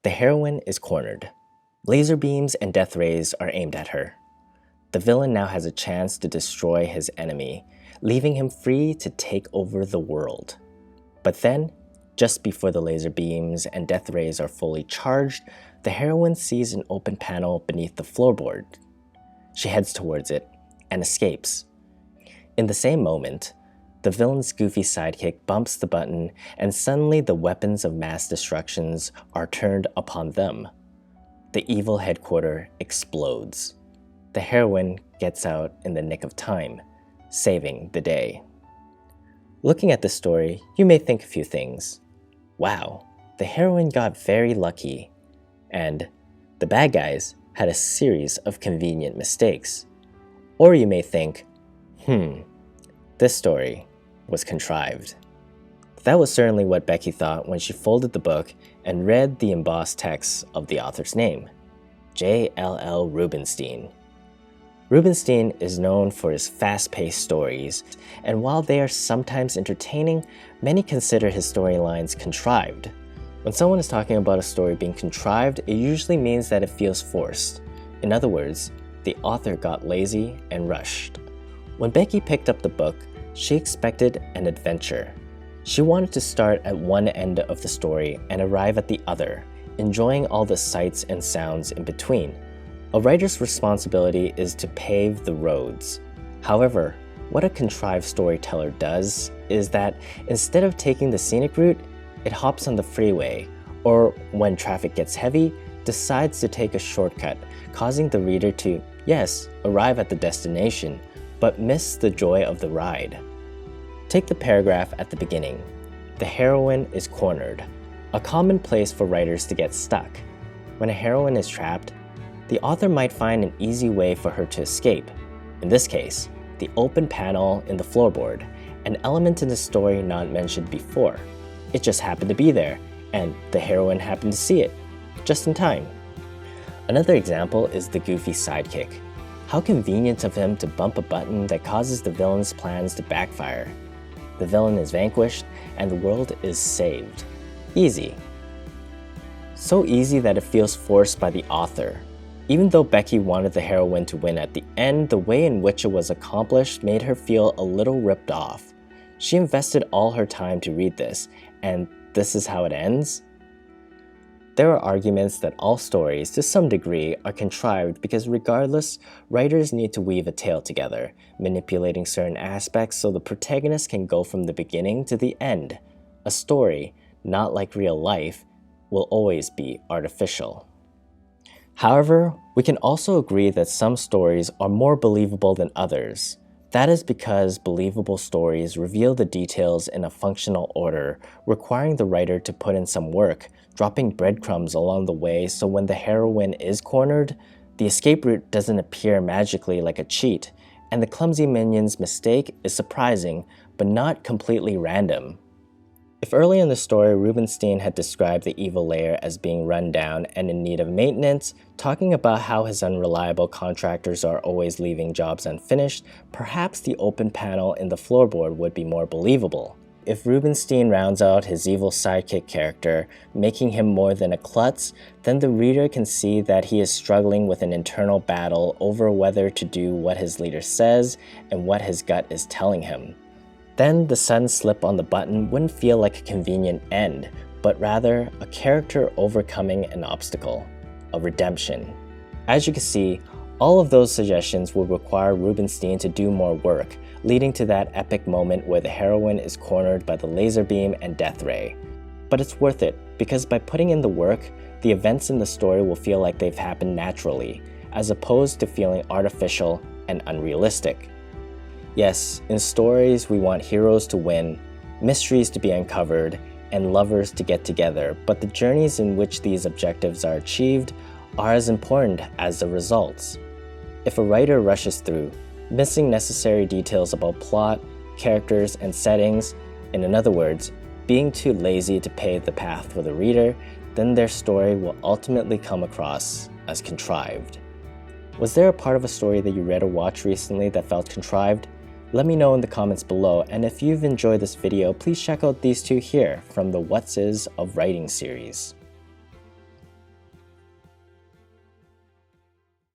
The heroine is cornered. Laser beams and death rays are aimed at her. The villain now has a chance to destroy his enemy, leaving him free to take over the world. But then, just before the laser beams and death rays are fully charged, the heroine sees an open panel beneath the floorboard. She heads towards it and escapes. In the same moment, the villain's goofy sidekick bumps the button, and suddenly the weapons of mass destruction are turned upon them. The evil headquarters explodes. The heroine gets out in the nick of time, saving the day. Looking at this story, you may think a few things. Wow, the heroine got very lucky. And the bad guys had a series of convenient mistakes. Or you may think, this story was contrived. That was certainly what Becky thought when she folded the book and read the embossed text of the author's name, J.L.L. Rubinstein. Rubinstein is known for his fast-paced stories, and while they are sometimes entertaining, many consider his storylines contrived. When someone is talking about a story being contrived, it usually means that it feels forced. In other words, the author got lazy and rushed. When Becky picked up the book, she expected an adventure. She wanted to start at one end of the story and arrive at the other, enjoying all the sights and sounds in between. A writer's responsibility is to pave the roads. However, what a contrived storyteller does is that instead of taking the scenic route, it hops on the freeway, or when traffic gets heavy, decides to take a shortcut, causing the reader to, yes, arrive at the destination, but miss the joy of the ride. Take the paragraph at the beginning. The heroine is cornered, a common place for writers to get stuck. When a heroine is trapped, the author might find an easy way for her to escape. In this case, the open panel in the floorboard, an element in the story not mentioned before. It just happened to be there, and the heroine happened to see it, just in time. Another example is the goofy sidekick. How convenient of him to bump a button that causes the villain's plans to backfire. The villain is vanquished, and the world is saved. Easy. So easy that it feels forced by the author. Even though Becky wanted the heroine to win at the end, the way in which it was accomplished made her feel a little ripped off. She invested all her time to read this, and this is how it ends? There are arguments that all stories, to some degree, are contrived because regardless, writers need to weave a tale together, manipulating certain aspects so the protagonist can go from the beginning to the end. A story, not like real life, will always be artificial. However, we can also agree that some stories are more believable than others. That is because believable stories reveal the details in a functional order, requiring the writer to put in some work, dropping breadcrumbs along the way so when the heroine is cornered, the escape route doesn't appear magically like a cheat, and the clumsy minion's mistake is surprising, but not completely random. If early in the story Rubinstein had described the evil layer as being run down and in need of maintenance, talking about how his unreliable contractors are always leaving jobs unfinished, perhaps the open panel in the floorboard would be more believable. If Rubinstein rounds out his evil sidekick character, making him more than a klutz, then the reader can see that he is struggling with an internal battle over whether to do what his leader says and what his gut is telling him. Then the sudden slip on the button wouldn't feel like a convenient end, but rather a character overcoming an obstacle, a redemption. As you can see, all of those suggestions would require Rubinstein to do more work, leading to that epic moment where the heroine is cornered by the laser beam and death ray. But it's worth it, because by putting in the work, the events in the story will feel like they've happened naturally, as opposed to feeling artificial and unrealistic. Yes, in stories we want heroes to win, mysteries to be uncovered, and lovers to get together, but the journeys in which these objectives are achieved are as important as the results. If a writer rushes through, missing necessary details about plot, characters, and settings, and in other words, being too lazy to pave the path for the reader, then their story will ultimately come across as contrived. Was there a part of a story that you read or watched recently that felt contrived? Let me know in the comments below, and if you've enjoyed this video, please check out these two here from the What's Is of Writing series.